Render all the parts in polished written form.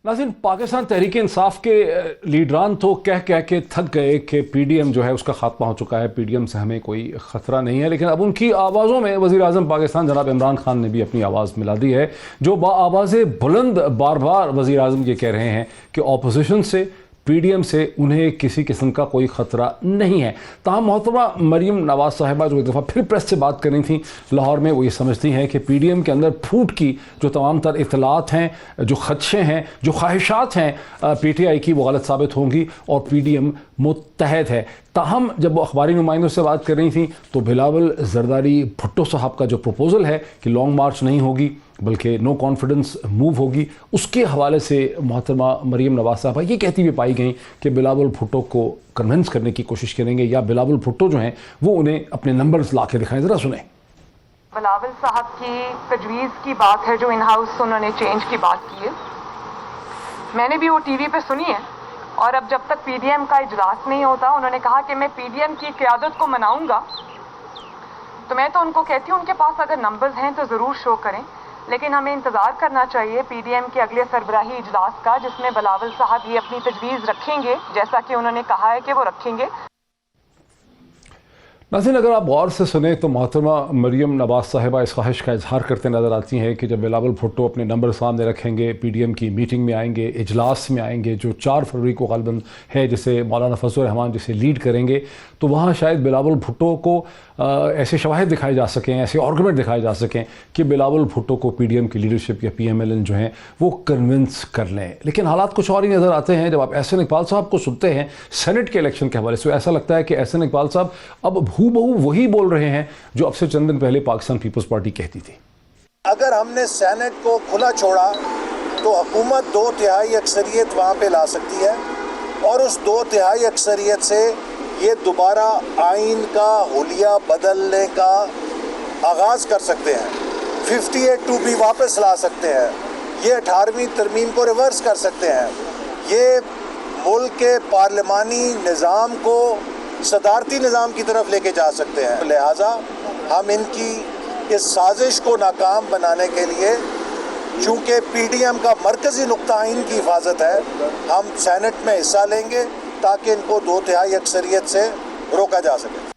नाज़रीन, पाकिस्तान तहरीक इंसाफ के लीडरान तो कह कह के थक गए कि पीडीएम जो है उसका खात्मा हो चुका है, पीडीएम से हमें कोई ख़तरा नहीं है। लेकिन अब उनकी आवाज़ों में वज़ीर आज़म पाकिस्तान जनाब इमरान खान ने भी अपनी आवाज़ मिला दी है, जो आवाज़ बुलंद बार बार वज़ीर आज़म ये कह रहे हैं कि अपोजिशन से, पीडीएम से उन्हें किसी किस्म का कोई ख़तरा नहीं है। ताहम मोहतरमा मरीम नवाज़ साहिबा जो एक दफ़ा फिर प्रेस से बात कर रही थी लाहौर में, वो ये समझती हैं कि पीडीएम के अंदर फूट की जो तमाम तर इतलात हैं, जो ख़दशे हैं, जो ख्वाहिशात हैं पीटीआई की, वो गलत साबित होंगी और पीडीएम मुत्तहद है। ताहम जब वो अखबारी नुमाइंदों से बात कर रही थी तो बिलावल जरदारी भुट्टो साहब का जो प्रपोज़ल है कि लॉन्ग मार्च नहीं होगी बल्कि नो कॉन्फिडेंस मूव होगी, उसके हवाले से मोहतरमा मरीम नवाज़ साहबा ये कहती हुई पाई गई कि बिलावल भुट्टो को कन्विंस करने की कोशिश करेंगे या बिलावल भुट्टो जो हैं वो उन्हें अपने नंबर्स ला के दिखाएं। ज़रा सुने। बिलावल साहब की तजवीज़ की बात है जो इन हाउस उन्होंने चेंज की बात की है, मैंने भी वो टीवी पे सुनी है। और अब जब तक पीडीएम का इजलास नहीं होता, उन्होंने कहा कि मैं पीडीएम की क़यादत को मनाऊंगा, तो मैं तो उनको कहती हूँ उनके पास अगर नंबर्स हैं तो ज़रूर शो करें, लेकिन हमें इंतज़ार करना चाहिए पीडीएम के अगले सरबराही इजलास का, जिसमें बिलावल साहब ये अपनी तजवीज़ रखेंगे जैसा कि उन्होंने कहा है कि वो रखेंगे। नाज़रीन, अगर आप गौर से सुने तो मोहतरमा मरीम नवाज़ साहिबा इस ख्वाहिश का इजहार करते नज़र आती हैं कि जब बिलावल भुट्टो अपने नंबर सामने रखेंगे, पीडीएम की मीटिंग में आएंगे, इजलास में आएंगे जो 4 फरवरी को ग़ालिबन है, जिसे मौलाना फजल रहमान जिसे लीड करेंगे, तो वहाँ शायद बिलावल भुट्टो को ऐसे शवाहिद दिखाए जा सकें, ऐसे आर्गूमेंट दिखाए जा सकें कि बिलावल भुट्टो को पीडीएम की लीडरशिप या पीएमएलएन जो हैं वो कन्विंस कर लें। लेकिन हालात कुछ और ही नज़र आते हैं। जब आप एहसन इकबाल साहब को सुनते हैं सेनेट के इलेक्शन के हवाले से, ऐसा लगता है कि एहसन इकबाल साहब अब हूबहू वही बोल रहे हैं जो अब से चंद दिन पहले पाकिस्तान पीपल्स पार्टी कहती थी। अगर हमने सेनेट को खुला छोड़ा तो हुकूमत 2/3 अक्सरियत वहाँ पे ला सकती है और उस 2/3 अक्सरियत से ये दोबारा आइन का हुलिया बदलने का आगाज़ कर सकते हैं, 58(2) वापस ला सकते हैं, ये 18वीं तरमीम को रिवर्स कर सकते हैं, ये मुल्क के पार्लिमानी निज़ाम को सदारती निज़ाम की तरफ लेके जा सकते हैं। लिहाजा हम इनकी इस साजिश को नाकाम बनाने के लिए, चूँकि पीडीएम का मरकज़ी नुक्ता इनकी हिफाजत है, हम सेनेट में हिस्सा लेंगे ताकि इनको 2/3 अक्सरियत से रोका जा सके।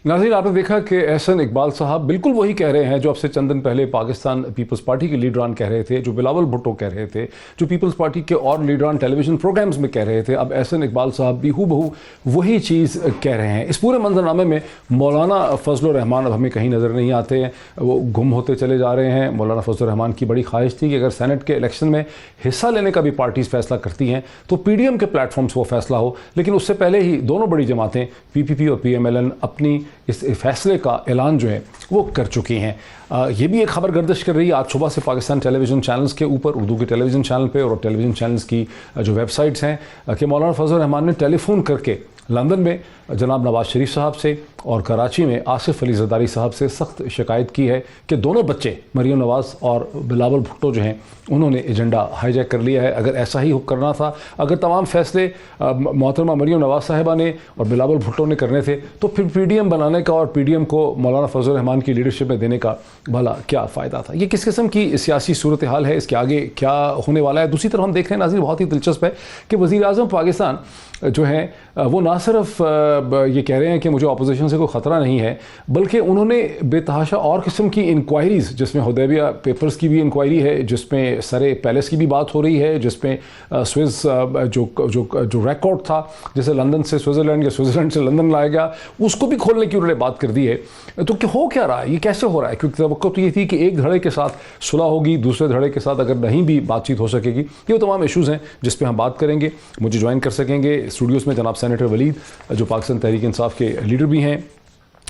नाज़रीन, आपने देखा कि एहसन इकबाल साहब बिल्कुल वही कह रहे हैं जो अब से चंद दिन पहले पाकिस्तान पीपल्स पार्टी के लीडरान कह रहे थे, जो बिलावल भुट्टो कह रहे थे, जो पीपल्स पार्टी के और लीडरान टेलीविज़न प्रोग्राम्स में कह रहे थे। अब एहसन इकबाल साहब भी हूबहू वही चीज़ कह रहे हैं। इस पूरे मंजरनामे में मौलाना फजल रहमान अब हमें कहीं नज़र नहीं आते हैं, वो गुम होते चले जा रहे हैं। मौलाना फजल रहमान की बड़ी ख्वाहिश थी कि अगर सेनेट के इलेक्शन में हिस्सा लेने का भी पार्टीज़ फैसला करती हैं तो पीडीएम के प्लेटफॉर्म से वो फैसला हो, लेकिन उससे पहले ही दोनों बड़ी जमातें पीपीपी और पीएमएलएन अपनी इस फैसले का ऐलान जो है वो कर चुकी हैं। ये भी एक खबर गर्दिश कर रही है आज सुबह से पाकिस्तान टेलीविज़न चैनल्स के ऊपर, उर्दू के टेलीविज़न चैनल पे और टेलीविज़न चैनल्स की जो वेबसाइट्स हैं कि मौलाना फजल रहमान ने टेलीफोन करके लंदन में जनाब नवाज़ शरीफ साहब से और कराची में आसिफ अली जरदारी साहब से सख्त शिकायत की है कि दोनों बच्चे मरीम नवाज़ और बिलावल भुट्टो जो हैं उन्होंने एजेंडा हाईजैक कर लिया है। अगर ऐसा ही करना था, अगर तमाम फैसले मोहतरमा मरीम नवाज़ साहिबा ने और बिलावल भुट्टो ने करने थे, तो फिर पीडीएम बनाने का और पीडीएम को मौलाना फजल रहमान की लीडरशिप में देने का भला क्या फ़ायदा था। ये किस किस्म की सियासी सूरत हाल है, इसके आगे क्या होने वाला है। दूसरी तरफ हम देख रहे हैं नाज़रीन, बहुत ही दिलचस्प है कि वज़ीर आज़म पाकिस्तान जो हैं वो ना सिर्फ ये कह रहे हैं कि मुझे अपोजिशन से कोई ख़तरा नहीं है, बल्कि उन्होंने बेतहाशा और किस्म की इंक्वायरीज़, जिसमें हुदैबिया पेपर्स की भी इंक्वायरी है, जिसमें सरे पैलेस की भी बात हो रही है, जिसमें स्विस जो रिकॉर्ड था जिसे लंदन से स्विट्ज़रलैंड या स्विट्ज़रलैंड से लंदन लाया गया, उसको भी खोलने की उन्होंने बात कर दी है। तो क्या हो क्या रहा है, ये कैसे हो रहा है? क्योंकि तवक्को तो ये थी कि एक धड़े के साथ सुलह होगी, दूसरे धड़े के साथ अगर नहीं भी बातचीत हो सकेगी। ये तमाम इशूज़ हैं जिस पर हम बात करेंगे। मुझे ज्वाइन कर सकेंगे स्टूडियोज़ में जनाब सेनेटर वलीद, जो पाकिस्तान तहरीक इंसाफ के लीडर भी हैं,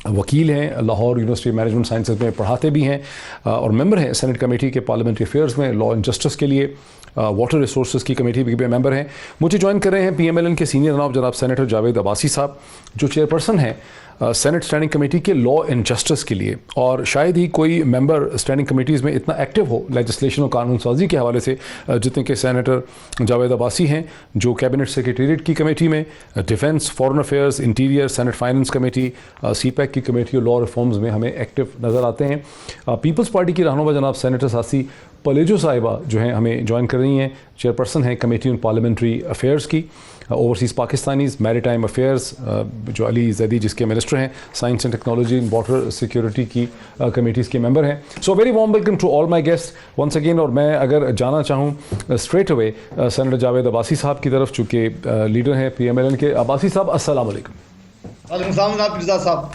वकील हैं, लाहौर यूनिवर्सिटी मैनेजमेंट साइंसेज में पढ़ाते भी हैं और मेंबर हैं सेनेट कमेटी के पार्लियामेंट्री अफेयर्स में, लॉ एंड जस्टिस के लिए वाटर रिसोर्सेज की कमेटी भी मेंबर हैं। मुझे ज्वाइन कर रहे हैं पीएमएलएन के सीनियर जनाब सेनेटर जावेद अब्बासी साहब, जो चेयरपर्सन हैं सेनेट स्टैंडिंग कमेटी के लॉ एंड जस्टिस के लिए, और शायद ही कोई मेंबर स्टैंडिंग कमेटीज़ में इतना एक्टिव हो लेजिस्लेशन और कानून साजी के हवाले से जितने के सेनेटर जावेद अब्बासी हैं, जो कैबिनेट सेक्रेटेरिएट की कमेटी में, defence, foreign affairs, interior, senate finance committee, CPEC की कमेटी और लॉ रिफॉर्म्स में हमें एक्टिव नज़र आते हैं। पीपल्स पार्टी की रहनुमा जनाब सेनेटर सासी पलेजो साहिबा जो हैं हमें ज्वाइन कर रही हैं, चेयरपर्सन हैं कमेटी ऑन पार्लियामेंट्री अफेयर्स की, ओवरसीज़ पाकिस्तानीज़, मैरीटाइम अफेयर्स जो अली जैदी जिसके मिनिस्टर हैं, science and technology and water security की कमेटीज़ के मेंबर हैं। So very warm welcome to all my guest once again. और मैं अगर जाना चाहूँ straight away senator Javed Abbasi sahab की तरफ, चूँकि लीडर हैं PMLN के। अब्बासी साहब अस्सलाम वालेकुम। वालेकुम सलाम जनाब मिर्ज़ा साहब।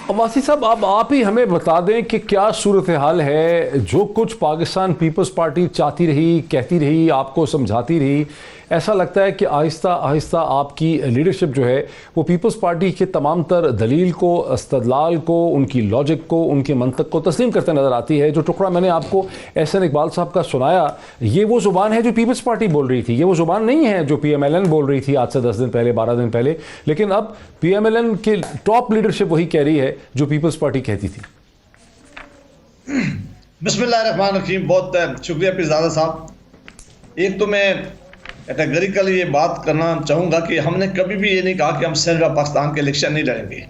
अब्बासी साहब, अब आप ही हमें बता दें कि क्या सूरत हाल है। जो कुछ पाकिस्तान पीपल्स पार्टी चाहती रही, कहती रही, आपको समझाती रही, ऐसा लगता है कि आहिस्ता आहिस्ता आपकी लीडरशिप जो है वो पीपल्स पार्टी के तमाम तर दलील को, इस्तदलाल को, उनकी लॉजिक को, उनके मंतक को तस्लीम करते नज़र आती है। जो टुकड़ा मैंने आपको एहसन इकबाल साहब का सुनाया, ये वो ज़ुबान है जो पीपल्स पार्टी बोल रही थी, ये वो ज़ुबान नहीं है जो PMLN बोल रही थी आज से 10 दिन पहले, 12 दिन पहले। लेकिन अब PMLN की टॉप लीडरशिप वही कह रही है जो पीपल्स पार्टी कहती थी। बिस्मिल्लाहिर्रहमानिर्रहीम। बहुत शुक्रिया पीरज़ादा साहब। एक तो मैं कैटेगरिकली ये बात करना चाहूँगा कि हमने कभी भी ये नहीं कहा कि हम सेनेटर ऑफ पाकिस्तान के इलेक्शन नहीं लड़ेंगे।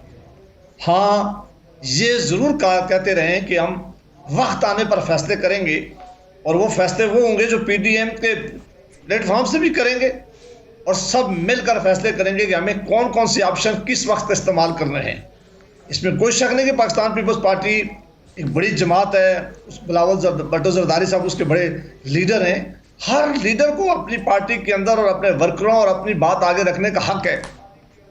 हाँ, ये ज़रूर कहते रहे कि हम वक्त आने पर फैसले करेंगे, और वो फैसले वो होंगे जो PDM के प्लेटफॉर्म से भी करेंगे, और सब मिलकर फैसले करेंगे कि हमें कौन कौन से ऑप्शन किस वक्त इस्तेमाल करने हैं। इसमें कोई शक नहीं कि पाकिस्तान पीपल्स पार्टी एक बड़ी जमात है। उस बिलावल भुट्टो ज़रदारी साहब उसके बड़े लीडर हैं। हर लीडर को अपनी पार्टी के अंदर और अपने वर्करों और अपनी बात आगे रखने का हक है।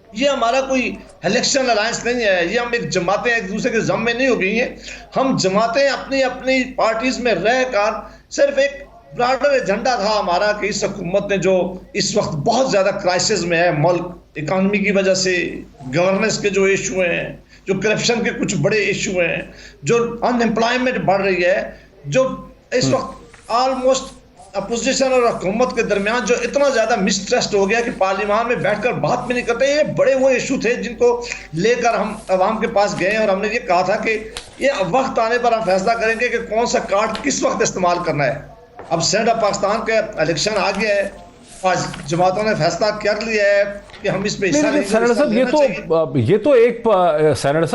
ये हमारा कोई इलेक्शन अलायंस नहीं है। ये हम एक जमातें एक दूसरे के जम में नहीं हो गई हैं। हम जमातें अपनी अपनी पार्टीज में रहकर सिर्फ एक ब्रॉडर एजेंडा था हमारा कि इस हुकूमत ने जो इस वक्त बहुत ज़्यादा क्राइसिस में है, मुल्क इकानमी की वजह से, गवर्नेंस के जो इशू हैं, जो करप्शन के कुछ बड़े इशू हैं, जो अनएम्प्लॉयमेंट बढ़ रही है, जो इस वक्त ऑलमोस्ट अपोजिशन और हुकूमत के दरमियान जो इतना ज़्यादा मिसट्रस्ट हो गया कि पार्लियामान में बैठकर बात भी नहीं करते। ये बड़े वो इशू थे जिनको लेकर हम अवाम के पास गए, और हमने ये कहा था कि ये वक्त आने पर हम फैसला करेंगे कि कौन सा कार्ड किस वक्त इस्तेमाल करना है। अब सेनेटर पाकिस्तान का इलेक्शन आ गया है, आज जमातों ने फैसला कर लिया है कि हम इसमें हिस्सा नहीं। सेनेटर साहब,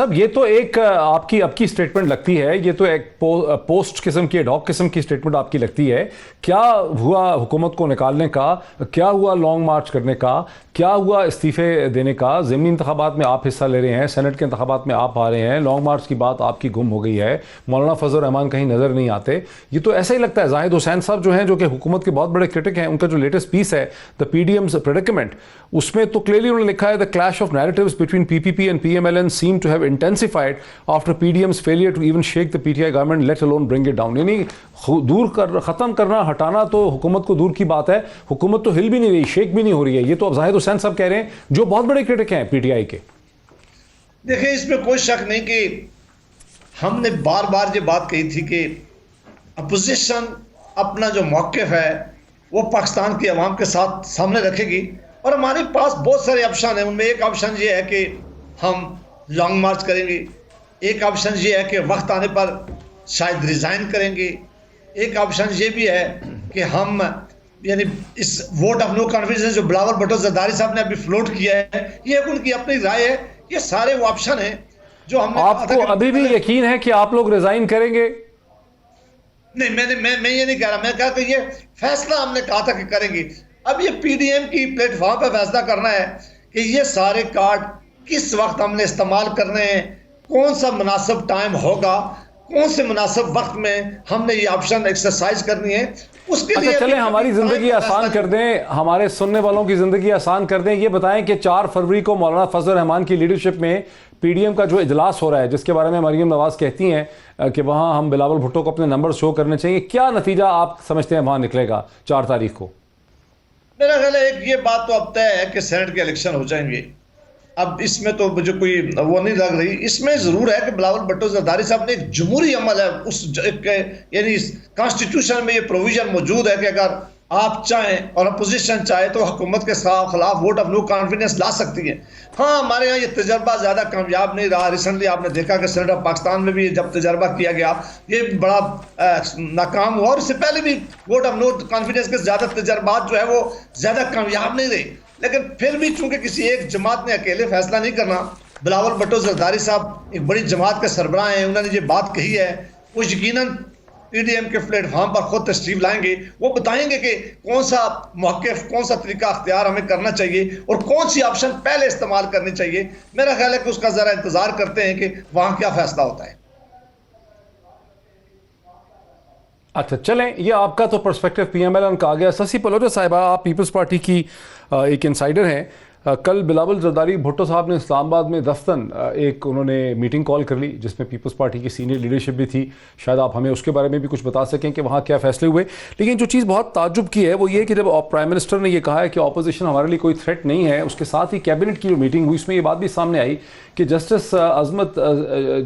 ये तो एक आपकी स्टेटमेंट लगती है, ये तो एक पोस्ट किस्म की, एडहॉक किस्म की स्टेटमेंट आपकी लगती है। क्या हुआ हुकूमत को निकालने का, क्या हुआ लॉन्ग मार्च करने का, क्या हुआ इस्तीफे देने का? ज़मीनी इंतखाबात में आप हिस्सा ले रहे हैं, सेनेट के इंतखाबात में आप आ रहे हैं, लॉन्ग मार्च की बात आपकी गुम हो गई है, मौलाना फजल रहमान कहीं नज़र नहीं आते। ये तो ऐसा ही लगता है। जाहिद हुसैन साहब जो हैं, जो कि हुकूमत के बहुत बड़े क्रिटिक हैं, उनका जो लेटेस्ट पीस है द PDM's predicament, उसमें तो क्लियरली उन्होंने लिखा है the clash of narratives between PPP and PMLN seem to have intensified after PDM's failure to even shake the PTI government let alone bring it down. यानी ख़त्म करना, हटाना तो हुकूमत को दूर की बात है, हुकूमत तो हिल भी नहीं रही, शेक भी नहीं हो रही है। ये तो अब जाहिद हुसैन साहब कह रहे हैं जो बहुत बड़े क्रिटिक हैं PTI के। देखिए, इसमें कोई शक नहीं कि हमने बार बार ये बात कही थी कि अपोजिशन अपना जो मौक़िफ़ है वो पाकिस्तान की आवाम के साथ सामने रखेगी, और हमारे पास बहुत सारे ऑप्शन हैं। उनमें एक ऑप्शन ये है कि हम लॉन्ग मार्च करेंगे, एक ऑप्शन ये है कि वक्त आने पर शायद रिज़ाइन करेंगे, एक ऑप्शन ये भी है कि हम यानी इस वोट ऑफ नो कॉन्फिडेंस जो बिलावल भुट्टो ज़रदारी साहब ने अभी फ्लोट किया है, ये उनकी अपनी राय है। ये सारे वो ऑप्शन हैं जो हमने। आपको अभी भी यकीन है कि आप लोग रिज़ाइन करेंगे? नहीं, मैं ये नहीं कह रहा। मैं कहा कि ये फैसला हमने कहा था कि करेंगे। अब ये PDM की प्लेटफॉर्म पर फैसला करना है कि ये सारे कार्ड किस वक्त हमने इस्तेमाल करने हैं, कौन सा मुनासिब टाइम होगा, कौन से मुनासिब वक्त में हमने ये ऑप्शन एक्सरसाइज करनी है, उसके लिए चलें हमारी ज़िंदगी आसान कर दें, हमारे सुनने वालों की ज़िंदगी आसान कर दें। ये बताएं कि 4 फरवरी को मौलाना फजल रहमान की लीडरशिप में PDM का जो इजलास हो रहा है, जिसके बारे में मरीम नवाज़ कहती हैं कि वहाँ हम बिलावल भुट्टो को अपने नंबर शो करने चाहिए, क्या नतीजा आप समझते हैं वहाँ निकलेगा 4 तारीख को? मेरा ख्याल है एक ये बात तो अब तय है कि सेनेट के इलेक्शन हो जाएंगे। अब इसमें तो मुझे कोई वो नहीं लग रही। इसमें ज़रूर है कि बिलावल भुट्टो ज़रदारी साहब ने एक जमहूरी अमल है, उस यानी कॉन्स्टिट्यूशन में ये प्रोविजन मौजूद है कि अगर आप चाहें और अपोजिशन चाहे तो हुकूमत के खिलाफ वोट ऑफ नो कॉन्फिडेंस ला सकती है। हाँ, हमारे यहाँ ये तजर्बा ज़्यादा कामयाब नहीं रहा। रिसेंटली आपने देखा कि सेनेट ऑफ पाकिस्तान में भी जब तजर्बा किया गया ये बड़ा नाकाम हुआ, और इससे पहले भी वोट ऑफ नो कॉन्फिडेंस के ज़्यादा तजर्बात जो है वो ज़्यादा कामयाब नहीं रहे। लेकिन फिर भी चूंकि किसी एक जमात ने अकेले फैसला नहीं करना, बिलावल भुट्टो जरदारी साहब एक बड़ी जमात के सरबराह हैं, उन्होंने ये बात कही है, वो यकीनन पीडीएम के प्लेटफॉर्म पर खुद तशरीफ लाएंगे, वो बताएंगे कि कौन सा मौक़िफ़, कौन सा तरीका अख्तियार हमें करना चाहिए और कौन सी ऑप्शन पहले इस्तेमाल करनी चाहिए। मेरा ख्याल है कि उसका ज़रा इंतज़ार करते हैं कि वहाँ क्या फैसला होता है। अच्छा, चलें, ये आपका तो पर्सपेक्टिव पीएमएल का आ गया। शशि पलोचा साहिबा, आप पीपल्स पार्टी की एक इंसाइडर हैं। कल बिलावल जरदारी भुट्टो साहब ने इस्लामाबाद में दस्तन एक उन्होंने मीटिंग कॉल कर ली, जिसमें पीपल्स पार्टी की सीनियर लीडरशिप भी थी। शायद आप हमें उसके बारे में भी कुछ बता सकें कि वहाँ क्या फैसले हुए। लेकिन जो चीज़ बहुत ताज्जुब की है वो ये कि जब प्राइम मिनिस्टर ने ये कहा है कि ऑपोजिशन हमारे लिए कोई थ्रेट नहीं है, उसके साथ ही कैबिनेट की जो मीटिंग हुई उसमें ये बात भी सामने आई कि जस्टिस अजमत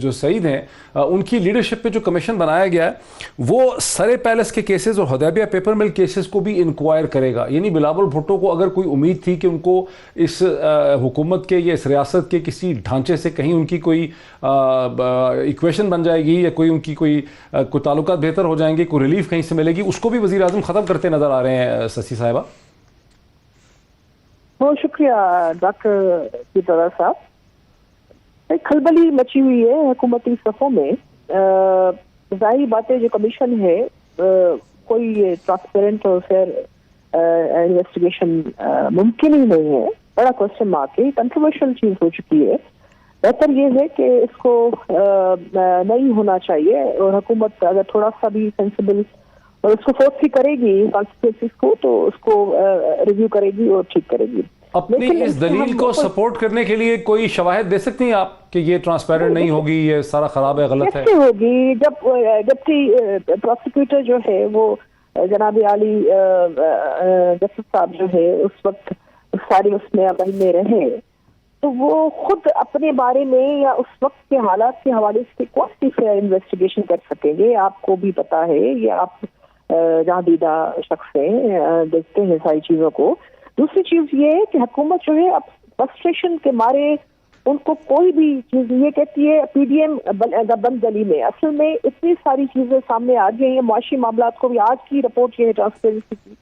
जो सईद हैं उनकी लीडरशिप पे जो कमीशन बनाया गया है वो सरे पैलेस के केसेस और हुदैबिया पेपर मिल केसेस को भी इंक्वायर करेगा। यानी बिलावल भुट्टो को अगर कोई उम्मीद थी कि उनको इस हुकूमत के या इस रियासत के किसी ढांचे से कहीं उनकी कोई इक्वेशन बन जाएगी या कोई उनकी कोई ताल्लुकात बेहतर हो जाएंगे, कोई रिलीफ कहीं से मिलेगी, उसको भी वज़ीर आज़म ख़त्म करते नज़र आ रहे हैं। शशि साहिबा, बहुत शुक्रिया डॉक्टर सीतारा साहब। खलबली मची हुई है हुकूमती सफ़ों में। जाहिर बात है जो कमीशन है कोई ट्रांसपेरेंट और फेयर इन्वेस्टिगेशन मुमकिन ही नहीं है। बड़ा क्वेश्चन मार्क है, कंट्रोवर्शियल चीज हो चुकी है। बेहतर ये है कि इसको नहीं होना चाहिए और हुकूमत अगर थोड़ा सा भी सेंसिबल और उसको फोर्स भी करेगी कॉन्सिक्वेंसेस को, तो उसको रिव्यू करेगी और ठीक करेगी। अपनी इस दलील को सपोर्ट करने के लिए कोई शवाहिद दे सकती हैं आप कि ये ट्रांसपेरेंट नहीं होगी, ये सारा खराब है, गलत है? कैसे होगी जब डिप्टी प्रोसिक्यूटर जो है वो जनाब आली जस्टिस साहब जो है उस वक्त सारी उसमें अमल में रहे, तो वो खुद अपने बारे में या उस वक्त के हालात के हवाले से कौन सी फेयर इन्वेस्टिगेशन कर सकेंगे? आपको भी पता है, ये आप जहाँ दीदा शख्स हैं, देखते हैं सारी चीजों को। दूसरी चीज ये है कि हुकूमत जो है अब फ्रस्ट्रेशन के मारे उनको कोई भी चीज ये कहती है पीडीएम बंद गली में। असल में इतनी सारी चीजें सामने आ गई हैं मुआशी मामलात को भी। आज की रिपोर्ट ये है ट्रांसपेरेंसी की,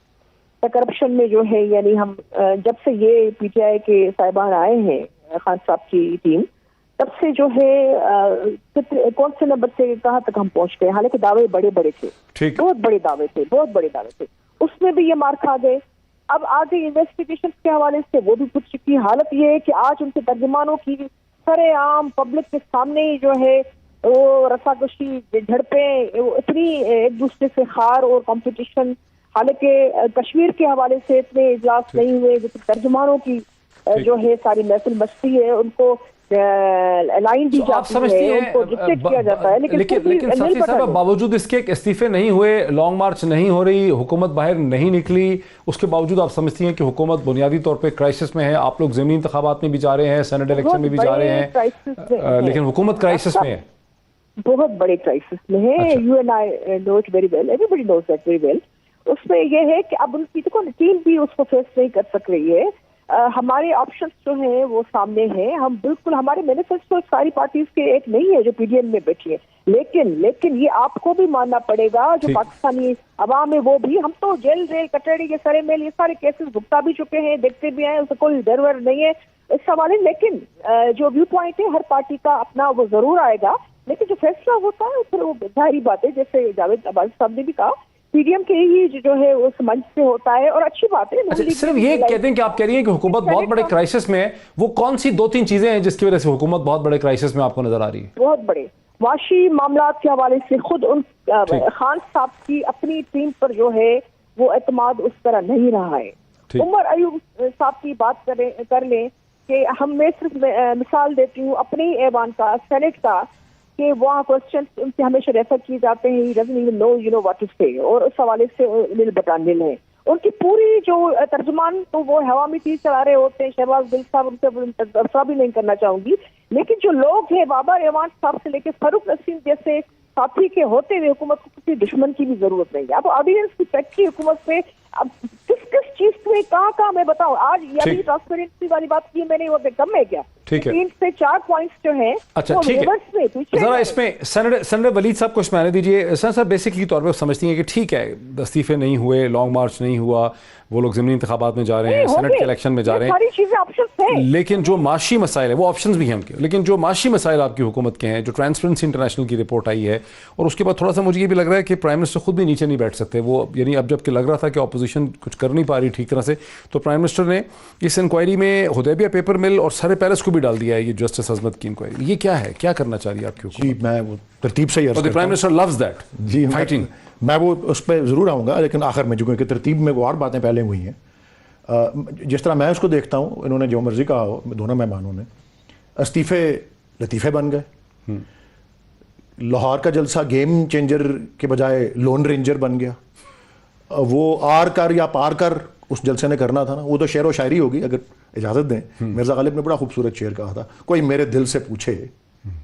करप्शन में जो है, यानी हम जब से ये पीटीआई के साहिबान आए हैं खान साहब की टीम, तब से जो है कौन से नंबर से कहाँ तक हम पहुंच गए। हालांकि दावे बड़े बड़े थे, बहुत बड़े दावे थे, उसमें भी ये मार खा गए। अब आगे इन्वेस्टिगेशन के हवाले से वो भी कुछ की हालत ये है कि आज उनके तर्जुमानों की सरेआम पब्लिक के सामने जो है वो रसाकशी, झड़पें, इतनी एक दूसरे से हार और कंपटीशन। हालांकि कश्मीर के हवाले से इतने इजलास नहीं हुए, तर्जुमानों की जो है सारी महफिल मस्ती है, उनको लाइन दी जाती है, उनको डिक्टेट किया जाता है। लेकिन साथी साहब, बावजूद इसके इस्तीफे नहीं हुए, लॉन्ग मार्च नहीं हो रही, हुकूमत बाहर नहीं निकली, उसके बावजूद आप समझती हैं कि हुकूमत बुनियादी तौर पे क्राइसिस में है? आप लोग ज़मीनी इंतखाबात में भी जा रहे हैं, सेनेट इलेक्शन में भी जा रहे हैं, लेकिन हुकूमत क्राइसिस में है, बहुत बड़े क्राइसिस में है। You and I know it very well, everybody knows that very well. उसमें यह है कि अब उनकी देखो टीम भी उसको फेस नहीं कर सक रही है। हमारे ऑप्शंस जो हैं वो सामने हैं। हम बिल्कुल, हमारे मैनिफेस्टो सारी पार्टीज के एक नहीं है जो पीडीएम में बैठी है, लेकिन ये आपको भी मानना पड़ेगा जो पाकिस्तानी अवाम है वो भी। हम तो जेल रेल कटड़ी के सरे मेल ये सारे केसेस भुगता भी चुके हैं, देखते भी आए, उसका कोई डर नहीं है इस सवाल। लेकिन जो व्यू पॉइंट है हर पार्टी का अपना, वो जरूर आएगा। लेकिन जो फैसला होता है फिर वो जाहिर बात है, जैसे जावेद अब्बासी साहब ने भी कहा, पीडीएम के ही जो है उस मंच से होता है और अच्छी बात है। अच्छा, सिर्फ ये कहते हैं कि आप कह रही हैं कि हुकूमत बहुत बड़े क्राइसिस में है, वो कौन सी 2-3 चीजें हैं जिसकी वजह से हुकूमत बहुत बड़े क्राइसिस में आपको नजर आ रही है? बहुत बड़े वाशी मामलात के हवाले से खुद उन खान साहब की अपनी टीम पर जो है वो एतमाद उस तरह नहीं रहा है। उमर अयूब साहब की बात कर लें कि मैं सिर्फ मिसाल देती हूँ अपने ऐवान का, सेनेट का, कि वहाँ क्वेश्चन उनसे हमेशा रेफर किए जाते हैं, he doesn't even know you know what to say, और उस हवाले से नील बटानिल है उनकी पूरी जो तर्जुमान, तो वो हवा में तीर चला रहे होते हैं। शहबाज गिल साहब, उनसे तबसरा भी नहीं करना चाहूंगी, लेकिन जो लोग हैं बाबा रेवान साहब से लेके फारूक नसीम जैसे साथी के होते हुए हुकूमत को किसी दुश्मन की भी जरूरत नहीं है। अब ऑडियंस की फैक्ट्री हुकूमत पे अब किस चीज में कहाँ मैं बताऊं। आज ये ट्रांसपेरेंसी वाली बात की मैंने, वो कम है क्या? ठीक है। 3 से 4 पॉइंट्स जो है अच्छा वो ठीक waivers में है, पीछे जरा गए। इसमें सेनेटर वलीद साहब को इसमें आने दीजिए। सर बेसिकली तौर पे समझती हैं कि ठीक है, इस्तीफे नहीं हुए, लॉन्ग मार्च नहीं हुआ, वो लोग ज़मीनी इंतखाबात में जा रहे हैं, सेनेट के इलेक्शन में जा रहे हैं, सारी चीजें ऑप्शंस हैं। लेकिन जो माशी मसाइल है वो ऑप्शंस भी हैं उनके, लेकिन जो माशी मसाइल आपकी हुकूमत के हैं, जो ट्रांसपेरेंसी इंटरनेशनल की रिपोर्ट आई है, और उसके बाद थोड़ा सा मुझे ये भी लग रहा है कि प्राइम मिनिस्टर खुद भी नीचे नहीं बैठ सकते वो, यानी अब जबकि लग रहा था कि अपोजिशन कुछ कर नहीं पा रही ठीक तरह से, तो प्राइम मिनिस्टर ने इस इंक्वायरी में हुदैबिया पेपर मिल और सर पैलेस को भी डाल दिया है, ये जस्टिस अजमत की इंक्वायरी। ये क्या है, क्या करना चाह रही है आपकी हुकूमत? जी मैं वो तरतीब से ही अर्ज द करता प्राइम हूं। मिनिस्टर लव्स दैट जी फाइटिंग। मैं वो उस पर ज़रूर आऊँगा, लेकिन आखिर में जो क्योंकि तरतीब में वो और बातें पहले हुई हैं, जिस तरह मैं उसको देखता हूँ, इन्होंने जो मर्जी कहा हो दोनों मेहमानों ने, इस्तीफे लतीफ़े बन गए, लाहौर का जलसा गेम चेंजर के बजाय लोन रेंजर बन गया। वो आर कर या पार कर उस जलसे ने करना था ना, वो तो शेर व शायरी होगी अगर इजाज़त दें। मिर्ज़ा गालिब ने बड़ा खूबसूरत शेर कहा था, कोई मेरे दिल से पूछे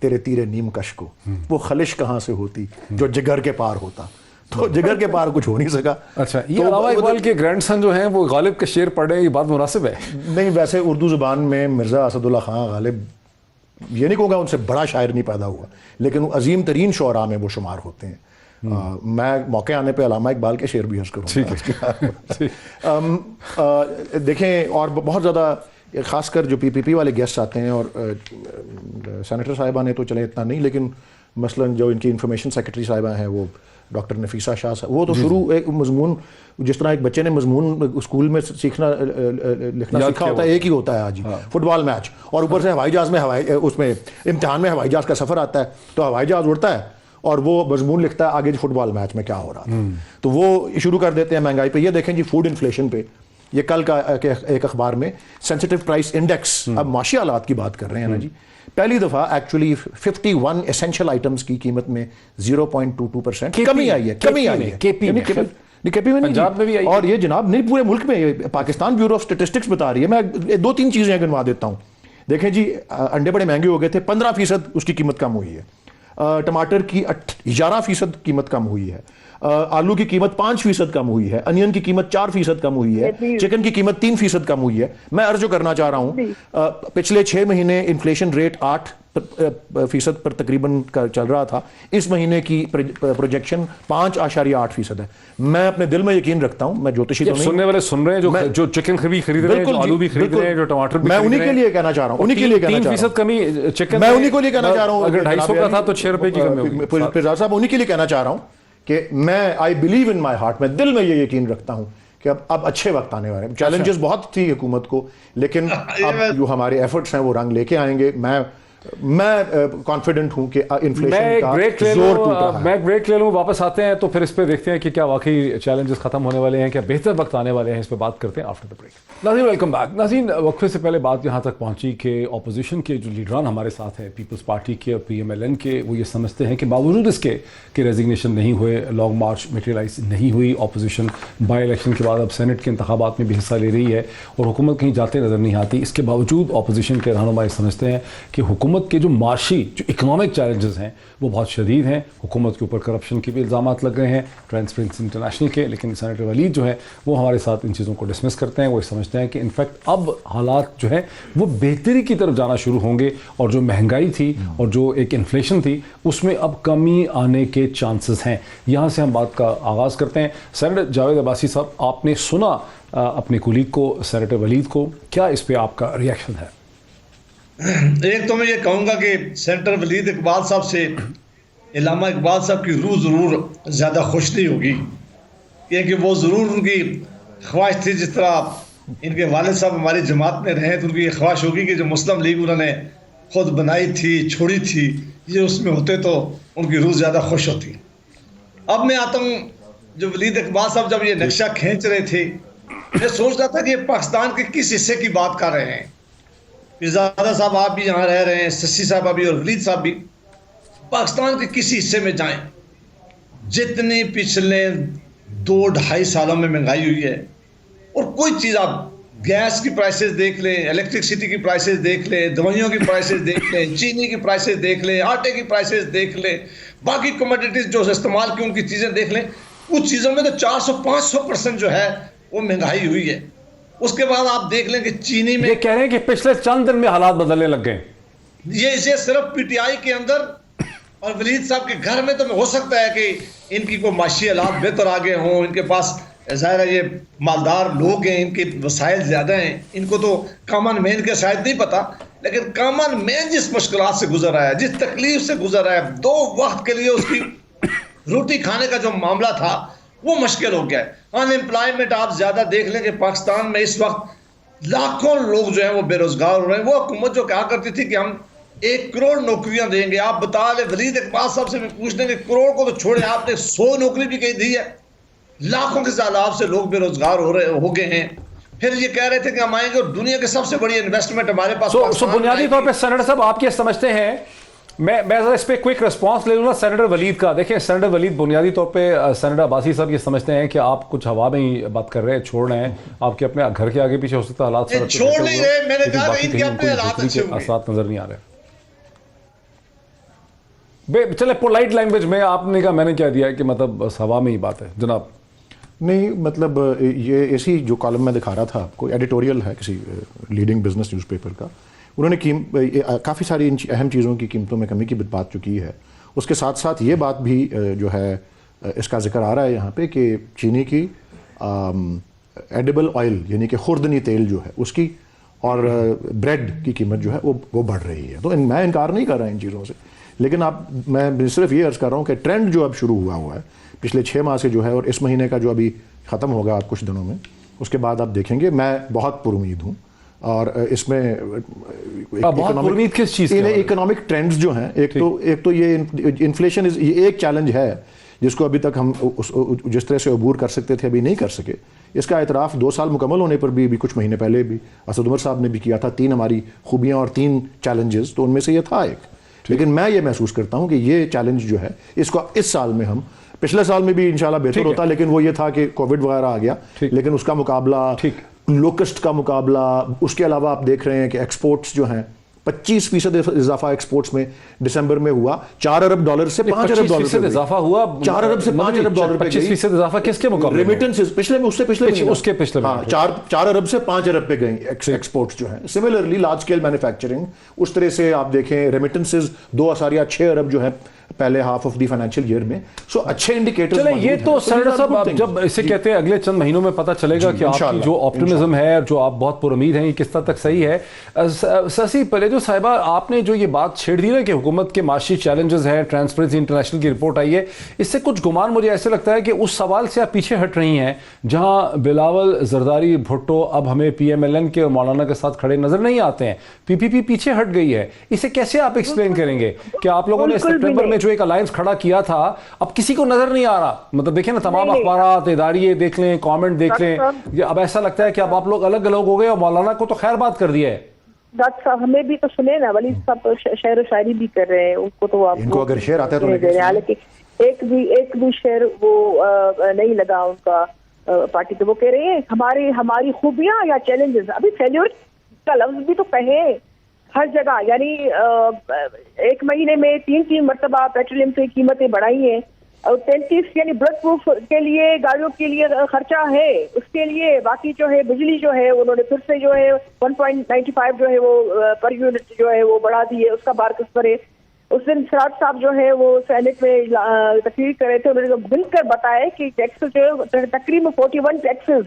तेरे तीरे नीम कश को, वो खलिश कहाँ से होती जो जिगर के पार होता। तो जिगर के पार कुछ हो नहीं सका। अच्छा, ये तो अलावा इकबाल के ग्रैंडसन जो हैं वो गालिब के शेर पढ़ रहे हैं, ये बात मुनासिब है? नहीं, वैसे उर्दू ज़ुबान में मिर्ज़ा असदुल्ला खां गालिब, ये नहीं कहूँगा उनसे बड़ा शायर नहीं पैदा हुआ, लेकिन वो अजीम तरीन शुअरा में वो शुमार होते हैं। मैं मौके आने पे अलामा इकबाल के शेर भी हर्ज करूँगा। देखें, और बहुत ज़्यादा ख़ासकर जो पीपीपी वाले गेस्ट आते हैं, और सेनेटर साहिबा ने तो चले इतना नहीं, लेकिन मसलन जो इनकी इंफॉर्मेशन सेक्रेटरी साहिबा हैं वो डॉक्टर नफीसा शाह साहब, वो तो शुरू एक मजमून, जिस तरह एक बच्चे ने मजमून स्कूल में सीखना लिखना सीखा होता है, एक ही होता है आज ही, फुटबॉल मैच, और ऊपर से हवाई जहाज़ में उसमें इम्तिहान में हवाई जहाज़ का सफ़र आता है, तो हवाई जहाज़ उड़ता है और वो मजमून लिखता है आगे फुटबॉल मैच में क्या हो रहा था। तो वो शुरू कर देते हैं महंगाई पे। ये देखें जी, फूड इन्फ्लेशन पे, ये कल का एक अखबार में सेंसिटिव प्राइस इंडेक्स, अब माशी हालात की बात कर रहे हैं ना जी, पहली दफा एक्चुअली 51 एसेंशियल आइटम्स की कीमत में 0.22% कमी आई है। केपी में पंजाब में भी आई है। और ये जनाब नहीं, पूरे मुल्क में, पाकिस्तान ब्यूरो ऑफ स्टेटिस्टिक्स बता रही है। मैं 2-3 चीजें गिनवा देता हूं। देखें जी, अंडे बड़े महंगे हो गए थे, 15% उसकी कीमत कम हुई है। टमाटर की 11% कीमत कम हुई है। आलू की कीमत 5% कम हुई है। अनियन की कीमत 4% कम हुई है। चिकन की कीमत 3% कम हुई है। मैं अर्ज करना चाह रहा हूं, पिछले 6 महीने इन्फ्लेशन रेट 8% पर तकरीबन चल रहा था। इस महीने की प्रोजेक्शन 5.8% है। मैं अपने दिल में यकीन रखता हूं, मैं ज्योतिषी तो नहीं, सुनने वाले सुन रहे हैं, जो चिकन भी खरीद रहे हैं, जो आलू भी खरीद रहे हैं, जो टमाटर भी, मैं उन्हीं के लिए कहना चाह रहा हूं, उन्हीं के लिए कहना चाह रहा हूं। 3% कमी चिकन, मैं उन्हीं के लिए कहना चाह रहा हूं। अगर 250 का था तो 6 रुपए की कमी होगी। फिरजाद साहब, उन्हीं के लिए कहना चाह रहा हूं कि मैं I believe in my heart, मैं दिल में ये यकीन रखता हूं कि अब अच्छे वक्त आने वाले हैं। चैलेंजेस बहुत थी हुकूमत को, लेकिन अब जो हमारे एफर्ट्स हैं वो रंग लेके आएंगे। मैं कॉन्फिडेंट हूं कि इन्फ्लेशन का जोर टूट रहा है। मैं ब्रेक ले लूं, वापस आते हैं तो फिर इस पे देखते हैं कि क्या वाकई चैलेंजेस खत्म होने वाले हैं, क्या बेहतर वक्त आने वाले हैं, इस पे बात करते हैं आफ्टर द ब्रेक। नाज़रीन, वेलकम बैक। नाज़रीन, वक्फे से पहले बात यहाँ तक पहुंची कि ऑपोजिशन के जो लीडरान हमारे साथ हैं, पीपल्स पार्टी के और PMLN के, वो ये समझते हैं कि बावजूद इसके कि रेजिग्नेशन नहीं हुए, लॉन्ग मार्च मटेरियलाइज नहीं हुई, ऑपोजिशन बाई इलेक्शन के बाद अब सेनेट के इंतखाबात में भी हिस्सा ले रही है और हुकूमत कहीं जाते नज़र नहीं आती, इसके बावजूद ऑपोजिशन के रहनुमा समझते हैं कि हुकूमत के जो माशी, जो इकोनॉमिक चैलेंजेस हैं वो बहुत शदीद हैं। हुकूमत के ऊपर करप्शन के भी इल्ज़ामात लग रहे हैं, ट्रांसपेरेंसी इंटरनेशनल के, लेकिन सेनेटर वलीद जो है वो हमारे साथ इन चीज़ों को डिसमिस करते हैं। वो समझते हैं कि इनफैक्ट अब हालात जो है वो बेहतरी की तरफ जाना शुरू होंगे और जो महंगाई थी और जो एक इन्फ्लेशन थी उसमें अब कमी आने के चांसेस हैं। यहाँ से हम बात का आगाज़ करते हैं। सेनेटर जावेद अब्बासी साहब, आपने सुना अपने कुलीग को, सेनेटर वलीद को, क्या इस पर आपका रिएक्शन है? एक तो मैं ये कहूँगा कि सेनेटर वलीद इकबाल साहब से इलामा इकबाल साहब की रूह ज़रूर ज़्यादा खुश नहीं होगी, क्योंकि वो ज़रूर उनकी ख्वाहिश थी, जिस तरह इनके वालिद साहब हमारी जमात में रहे तो उनकी ये ख्वाहिश होगी कि जो मुस्लिम लीग उन्होंने खुद बनाई थी, छोड़ी थी, ये उसमें होते तो उनकी रूह ज़्यादा खुश होती। अब मैं आता हूँ, जो वलीद इकबाल साहब जब ये नक्शा खींच रहे थे, मैं सोच रहा था कि पाकिस्तान के किस हिस्से की बात कर रहे हैं। फिरजादा साहब आप भी यहाँ रह रहे हैं, सस्सी साहब भी और वलीद साहब भी, पाकिस्तान के किसी हिस्से में जाएं, जितने पिछले 2-2.5 सालों में महंगाई हुई है, और कोई चीज़ आप गैस की प्राइसेस देख लें, इलेक्ट्रिसिटी की प्राइसेस देख लें, दवाइयों की प्राइसेस देख लें, चीनी की प्राइसेस देख लें, आटे की प्राइसेस देख लें, बाकी कमोडिटीज़ जो इस्तेमाल की उनकी चीज़ें देख लें, कुछ चीज़ों में तो 400-500% जो है वो महंगाई हुई है। उसके बाद आप देख लें कि चीनी में ये कह रहे हैं कि पिछले चंद दिन में हालात बदलने लग गए। ये इसे सिर्फ पीटीआई के अंदर और वलीद साहब के घर में तो हो सकता है कि इनकी कोई माशी हालात बेहतर आगे हों, इनके पास ज़ाहिर है ये मालदार लोग हैं, इनके वसाइल ज़्यादा हैं, इनको तो कॉमन मैन के शायद नहीं पता, लेकिन कॉमन मैन जिस मुश्किलात से गुजर रहा है, जिस तकलीफ से गुजर रहा है, 2 वक्त के लिए उसकी रोटी खाने का जो मामला था वो मुश्किल हो गया है। अनएम्प्लॉयमेंट आप ज़्यादा देख लें कि पाकिस्तान में इस वक्त लाखों लोग जो हैं वो बेरोजगार हो रहे हैं। वो हुकूमत जो कहा करती थी कि हम 1 करोड़ नौकरियां देंगे, आप बता ले वलीद इकबाल साहब से पूछ लेंगे, करोड़ को तो छोड़े, आपने 100 नौकरी भी कही दी है, लाखों के तादाद से लोग बेरोजगार हो गए हैं। फिर ये कह रहे थे कि हम आएंगे और दुनिया की सबसे बड़ी इन्वेस्टमेंट हमारे पास। बुनियादी तौर पर सेनेटर साहब आप ये समझते हैं, मैं जरा इस पे क्विक रिस्पांस ले लूँ ना सेनेटर वलीद का। देखिए सेनेटर वलीद, बुनियादी तौर पे सेनेटर अब्बासी साहब ये समझते हैं कि आप कुछ हवा में ही बात कर रहे हैं, छोड़ रहे हैं, आपके अपने घर के आगे पीछे हो सकता है हालात छोड़ नहीं रहे, मैंने कहा कि इनके अपने हालात अच्छे होंगे, असरात नजर नहीं आ रहे। चले पोलाइट लैंग्वेज में आपने कहा, मैंने क्या दिया है कि मतलब बस हवा में ही बात है जनाब। नहीं मतलब ये ऐसी जो कॉलम में दिखा रहा था आपको, एडिटोरियल है किसी लीडिंग बिजनेस न्यूज़पेपर का, उन्होंने काफ़ी सारी इन अहम चीज़ों की कीमतों में कमी की बात जो की है, उसके साथ साथ ये बात भी जो है इसका जिक्र आ रहा है यहाँ पे कि चीनी की एडिबल ऑयल यानी कि खुर्दनी तेल जो है उसकी और ब्रेड की कीमत जो है वो बढ़ रही है। तो मैं इनकार नहीं कर रहा इन चीज़ों से, लेकिन मैं सिर्फ ये अर्ज़ कर रहा हूँ कि ट्रेंड जो अब शुरू हुआ है पिछले 6 माह से जो है, और इस महीने का जो अभी ख़त्म होगा आप कुछ दिनों में, उसके बाद आप देखेंगे, मैं बहुत पुरुमीद हूँ। और इसमें उम्मीद किस चीज़ की? इकोनॉमिक ट्रेंड्स जो हैं, एक तो ये इन्फ्लेशन ये एक चैलेंज है जिसको अभी तक हम जिस तरह से अबूर कर सकते थे अभी नहीं कर सके। इसका एतराफ़ 2 साल मुकम्मल होने पर भी कुछ महीने पहले भी असद उमर साहब ने भी किया था। 3 हमारी खूबियाँ और 3 चैलेंजेस, तो उनमें से ये था एक। लेकिन मैं ये महसूस करता हूँ कि ये चैलेंज जो है इसको इस साल में हम, पिछले साल में भी इंशाल्लाह बेहतर होता, लेकिन वो ये था कि कोविड वगैरह आ गया, लेकिन उसका मुकाबला, लोकस्ट का मुकाबला, उसके अलावा आप देख रहे हैं कि एक्सपोर्ट्स जो हैं 25% इजाफा एक्सपोर्ट्स में दिसंबर में हुआ, $4 अरब से $5 अरब इजाफा हुआ, 4 अरब से $5 अरब 25% इजाफा किसके मुकाबले? रेमिटेंसेस पिछले में, उससे पिछले हाँ, 4 अरब से 5 अरब पे गई एक्सपोर्ट्स जो है। सिमिलरली लार्ज स्केल मैन्युफैक्चरिंग, उस तरह से आप देखें रेमिटेंसेस 2.6 अरब जो है पहले half of the financial year में। सो अच्छे इंडिकेटर्स। चले ये तो सेनेटर साहब जब इसे कहते हैं अगले चंद महीनों में पता चलेगा कि आपकी जो ऑप्टिमिज्म है, जो आप बहुत पुरुमीद हैं, ये किस तरह तक सही है। शशि पलेजो साहिबा, आपने जो ये बात छेड़ दी ना कि हुकूमत के माशी चैलेंजेस हैं, ट्रांसपेरेंसी इंटरनेशनल की रिपोर्ट आई है, इससे कुछ गुमान मुझे ऐसे लगता है कि उस सवाल से आप पीछे हट रही हैं जहां बिलावल जरदारी भुट्टो अब हमें PMLN के और मौलाना के साथ खड़े नजर नहीं आते हैं, PPP पीछे हट गई है। इसे कैसे आप एक्सप्लेन करेंगे कि आप लोगों ने सितंबर में जो एक अलायंस खड़ा किया था अब किसी को नजर नहीं आ रहा? मतलब देखिए ना, तमाम अखबारात, इदारिये देख लें, कमेंट देख लें, अब ऐसा लगता है कि अब आप लोग अलग अलग हो गए और मौलाना को तो खैर बात कर दिया है। डॉक्टर साहब हमें भी तो सुने ना, वलीद साहब तो शेर शायरी भी कर रहे हैं, उनको तो आप इनको अगर शेर आता है तो हालांकि एक भी शेर वो नहीं लगा उनका पार्टी। तो वो कह रहे हैं हमारी खूबियां या चैलेंजेस। अभी फेल्योर का लफ्ज भी तो कहे हर जगह, यानी 1 महीने में 3 मरतबा पेट्रोलियम की कीमतें बढ़ाई हैं, और 33 यानी बुलेट प्रूफ के लिए गाड़ियों के लिए खर्चा है, उसके लिए बाकी जो है बिजली जो है उन्होंने फिर से जो है 1.95 जो है वो पर यूनिट जो है वो बढ़ा दी है, उसका बार किस पर है। उस दिन सराज साहब जो है वो सेनेट में तकरीर कर रहे थे, उन्होंने मिलकर बताया कि टैक्सेस जो तकरीबन 41 टैक्सेस,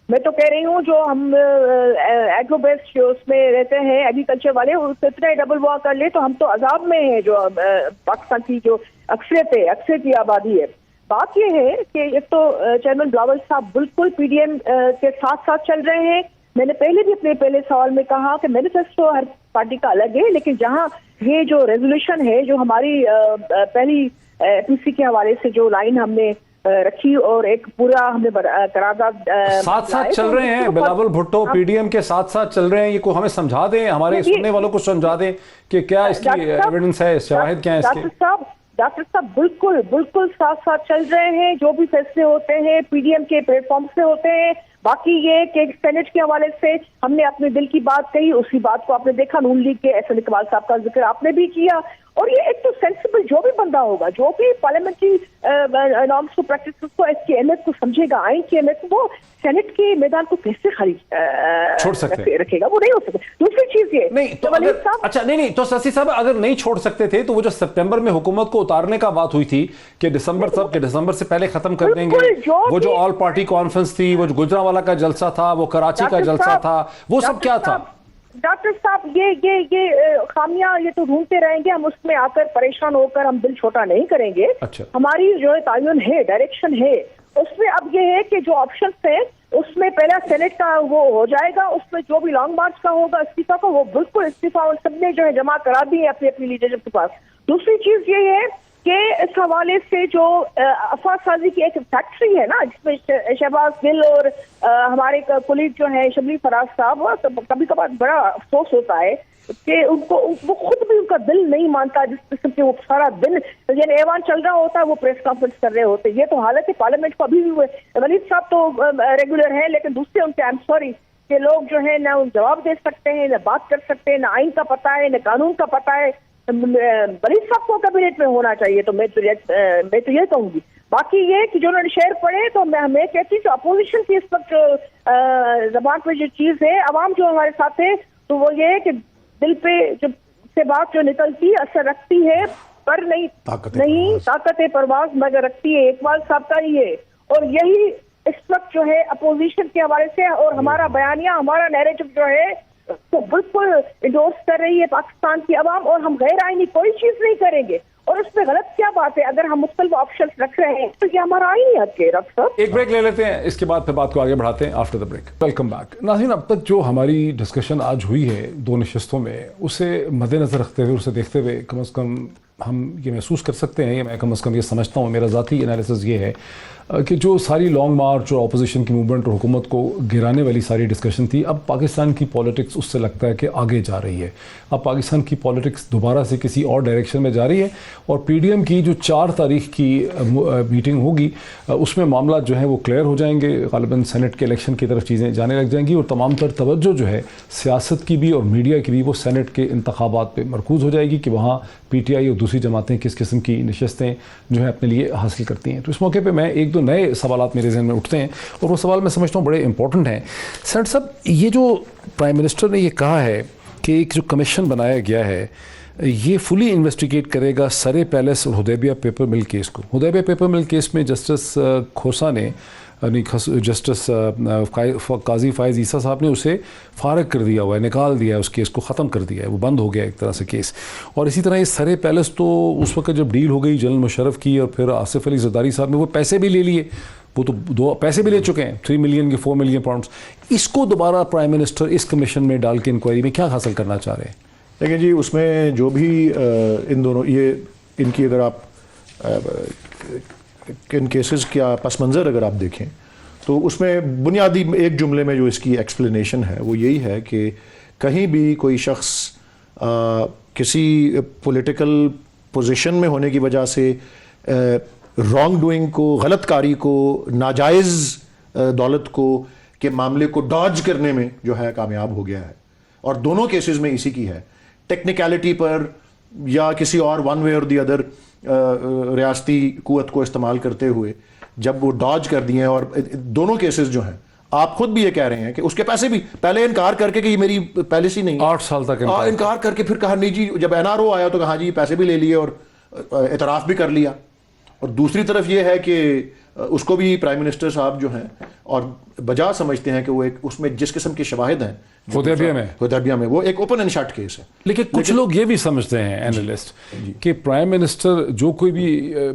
मैं तो कह रही हूँ जो हम एग्रो बेस्ड उसमें रहते हैं एग्रीकल्चर वाले, उससे इतना डबल वॉक कर ले तो हम तो अजाब में है। जो पाकिस्तान की जो अक्सर की आबादी है। बात यह है कि एक तो चेयरमैन बिलावल साहब बिल्कुल PDM के साथ साथ चल रहे हैं। मैंने पहले भी अपने पहले सवाल में कहा कि मैनिफेस्टो हर पार्टी का अलग है, लेकिन जहाँ ये जो रेजोल्यूशन है, जो हमारी पहली PC के हवाले से जो लाइन हमने रखी और एक पूरा हमने करारदाद साथ चल रहे हैं, बिलावल भुट्टो PDM के साथ चल रहे हैं, ये को हमें समझा दें, हमारे सुनने वालों को समझा दें कि क्या इसकी एविडेंस है, शवाहिद क्या है इसके। डॉक्टर साहब बिल्कुल साथ चल रहे हैं। जो भी फैसले होते हैं PDM के प्लेटफॉर्म से होते हैं। बाकी ये कि सेनेट के हवाले से हमने अपने दिल की बात कही, उसी बात को आपने देखा, नून लीग के एहसन इकबाल साहब का जिक्र आपने भी किया, और ये एक तो सेंसिबल जो भी बंदा होगा, जो भी पार्लियामेंट्री नॉर्म्स को प्रैक्टिस को, इसकी अहमियत को समझेगा, आइन की अहमियत को, वो सेनेट के मैदान को कैसे खाली छोड़ सकते रखेगा? वो नहीं हो सकता। दूसरी चीज ये नहीं तो अच्छा नहीं तो शशि साहब अगर नहीं छोड़ सकते थे तो वो जो सितंबर में हुकूमत को उतारने का बात हुई थी कि दिसंबर से पहले खत्म कर देंगे, वो जो ऑल पार्टी कॉन्फ्रेंस थी, वो जो गुजरांवाला का जलसा था, वो कराची का जलसा था, वो सब क्या था? डॉक्टर साहब ये खामियां ये तो ढूंढते रहेंगे, हम उसमें आकर परेशान होकर हम दिल छोटा नहीं करेंगे। अच्छा। हमारी जो तयन है, डायरेक्शन है, उसमें अब ये है कि जो ऑप्शंस है उसमें पहला सेनेट का वो हो जाएगा, उसमें जो भी लॉन्ग मार्च का होगा इस्तीफा का, वो बिल्कुल इस्तीफा उन सबने जो है जमा करा दी है अपनी अपनी लीडरशिप के पास। दूसरी चीज ये है कि इस हवाले से जो अफवाहसाजी की एक फैक्ट्री है ना, जिसमें शहबाज गिल और हमारे कुलीग जो है शबली फराज साहब, कभी कभार बड़ा अफसोस होता है कि उनको वो खुद भी उनका दिल नहीं मानता जिस किस्म के वो सारा दिन यानी ऐवान चल रहा होता है वो प्रेस कॉन्फ्रेंस कर रहे होते। ये तो हालत है पार्लियामेंट को। अभी भी वलीद साहब तो रेगुलर हैं, लेकिन दूसरे उनके आई एम सॉरी कि लोग जो है ना जवाब दे सकते हैं, ना बात कर सकते हैं, ना आइन का पता है, ना कानून का पता है। वलीद साहब को कैबिनेट में होना चाहिए, तो मैं तो ये कहूंगी। बाकी ये कि जो उन्होंने शेयर पढ़े, तो मैं कहती हूँ अपोजिशन की इस वक्त जबान पे जो चीज है, अवाम जो हमारे साथ है, तो वो ये है कि दिल पे जो से बात जो निकलती असर रखती है, पर नहीं ताकत परवाज मगर रखती है इकबाल साहब का ही है। और यही इस वक्त जो है अपोजिशन के हवाले से और हमारा बयानिया, हमारा नैरेटिव जो है तो बिल्कुल इंडोर्स कर रही है पाकिस्तान की अवाम। और हम गैर आईनी कोई चीज नहीं करेंगे, और उसमें गलत क्या बात है? अगर हम मुख्तलिफ ऑप्शन रख रहे हैं तो ये हमारा आईनी हक है। डॉक्टर साहब एक ब्रेक ले लेते हैं, इसके बाद फिर बात को आगे बढ़ाते हैं after the break. Welcome back. नाज़रीन, अब तक जो हमारी डिस्कशन आज हुई है दो नशिस्तों में, उसे मद्देनजर रखते हुए, उसे देखते हुए कम से कम हम ये महसूस कर सकते हैं, या मैं कम से कम ये समझता हूँ, मेरा ज़ाती एनालिसिस ये है कि जो सारी लॉन्ग मार्च और अपोजिशन की मूवमेंट और हुकूमत को गिराने वाली सारी डिस्कशन थी, अब पाकिस्तान की पॉलिटिक्स उससे लगता है कि आगे जा रही है। अब पाकिस्तान की पॉलिटिक्स दोबारा से किसी और डायरेक्शन में जा रही है, और पीडीएम की जो 4 तारीख की मीटिंग होगी उसमें मामला जो है वो क्लियर हो जाएंगे। गालिबन सेनेट के इलेक्शन की तरफ चीज़ें जाने लग जाएंगी, और तमाम तर तवज्जो जो है सियासत की भी और मीडिया की भी वो सेनेट के इंतखाबात पर मरकूज़ हो जाएगी कि वहाँ PTI और दूसरी जमातें किस किस्म की नशस्तें जो है अपने लिए हासिल करती हैं। तो इस मौके पर मैं एक दो नए सवालात मेरे जहन में उठते हैं, और वो सवाल मैं समझता हूँ बड़े इंपॉर्टेंट हैं। सेनेटर साहब, ये जो प्राइम मिनिस्टर ने ये कहा है कि एक जो कमीशन बनाया गया है ये फुली इन्वेस्टिगेट करेगा सरे पैलेस और हुदैबिया पेपर मिल केस को। हुदैबिया पेपर मिल केस में जस्टिस खोसा ने जस्टिस काजी फायज़ ईसा साहब ने उसे फारग कर दिया हुआ है, निकाल दिया है, उस केस को ख़त्म कर दिया है, वो बंद हो गया एक तरह से केस। और इसी तरह ये सरे पैलेस तो उस वक्त जब डील हो गई जनरल मुशर्रफ की और फिर आसिफ अली जरदारी साहब ने वो पैसे भी ले लिए, वो तो 2 पैसे भी ले चुके हैं, 3 मिलियन के 4 मिलियन पाउंड्स। इसको दोबारा प्राइम मिनिस्टर इस कमीशन में डाल के इंक्वायरी में क्या हासिल करना चाह रहे हैं? देखिए जी, उसमें जो भी इन दोनों ये इनकी अगर आप इन केसेस का पस मंज़र अगर आप देखें तो उसमें बुनियादी एक जुमले में जो इसकी एक्सप्लेनेशन है वो यही है कि कहीं भी कोई शख्स किसी पॉलिटिकल पोजीशन में होने की वजह से रॉन्ग डूइंग को, गलतकारी को, नाजायज़ दौलत को के मामले को डॉज करने में जो है कामयाब हो गया है। और दोनों केसेस में इसी की है, टेक्निकलिटी पर या किसी और वन वे और दी अदर रियासती कुव्वत को इस्तेमाल करते हुए जब वो डॉज कर दिए हैं। और दोनों केसेस जो हैं, आप खुद भी ये कह रहे हैं कि उसके पैसे भी पहले इनकार करके कि ये मेरी पॉलिसी नहीं, 8 साल तक इनकार करके फिर कहा नहीं जी, जब NRO आया तो कहा जी पैसे भी ले लिए और एतराफ़ भी कर लिया। और दूसरी तरफ ये है कि उसको भी प्राइम मिनिस्टर साहब जो हैं और बजा समझते हैं कि वो एक उसमें जिस किस्म के शवाहिद हैं हुदैबिया में वो एक ओपन एंड शट केस है। लेकिन कुछ लोग ये भी समझते हैं एनालिस्ट कि प्राइम मिनिस्टर जो कोई भी